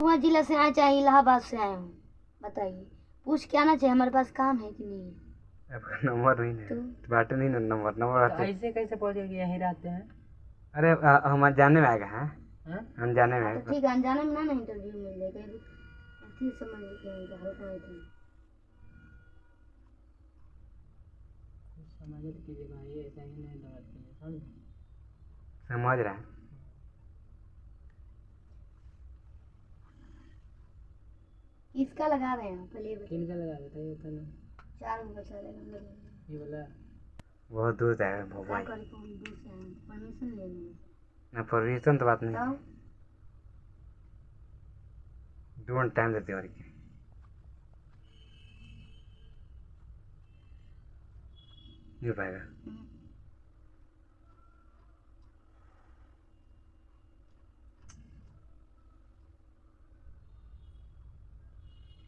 हुआ जिला से आए चाहे इलाहाबाद से आए हूँ, बताइए पूछ के आना चाहिए हमारे पास काम है कि नहीं। नंबर नहीं है तो बाटे नहीं ना नंबर तो आते ऐसे कैसे पहुंचेगी, यहीं रहते हैं। अरे हम जाने में आएगा हैं हाँ? हम जाने में तो आएगा ठीक है, अनजाने में ना इंटरव्यू मिल जाएगा, ऐसी समझ लीजिए हल्का है तो। समझ लीजिए भाई, ऐसा ही नहीं गलत कीजिए, समझे। समझ रहे हैं। किसका लगा रहे हैं पहले किनका लगा बताइए तो ना। 4 गो बचा लेगा ये वाला बहुत दूर जाएगा भगवान परमिशन ले लेंगे ना परमिशन तो बात नहीं तो ढूंढ टाइम देते और क्या नहीं हो पाएगा।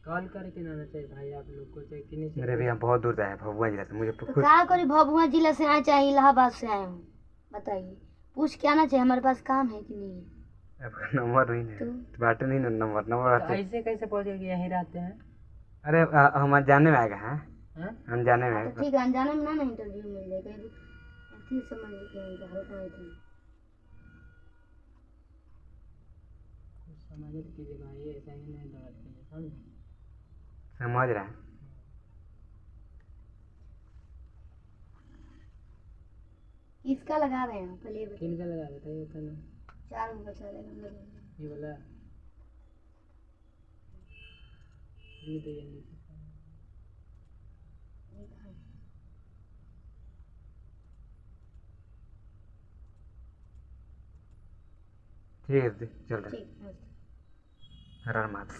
कॉल करके ना आना चाहिए भाई आप लोग को, चाहे किन्हीं से। मेरे भैया बहुत दूर जाए भगवान जिला से मुझे तो क्या करी, भभुआ जिला से आए चाहे इलाहाबाद से आए हूँ, बताइए पूछ के आना चाहिए हमारे पास काम है कि नहीं। नंबर नहीं है तो बाटे नहीं ना नंबर तो आते ऐसे कैसे पहुंचेगी, यहीं रहते हैं। अरे हम जाने में आएगा हैं हाँ? हम जाने में तो आएगा ठीक है, अनजाने में ना इंटरव्यू मिल जाएगा, ऐसी समझ लीजिए हल्का है तो। समझ लीजिए भाई, ऐसा ही नहीं गलत कीजिए, समझे। समझ रहे हैं। किसका लगा रहे हैं पहले किनका लगा बताइए तो ना। 4 गो बचा लेगा ये वाला। ये तो ये नीचे ठीक है चल रहे ठीक है। हर हर माता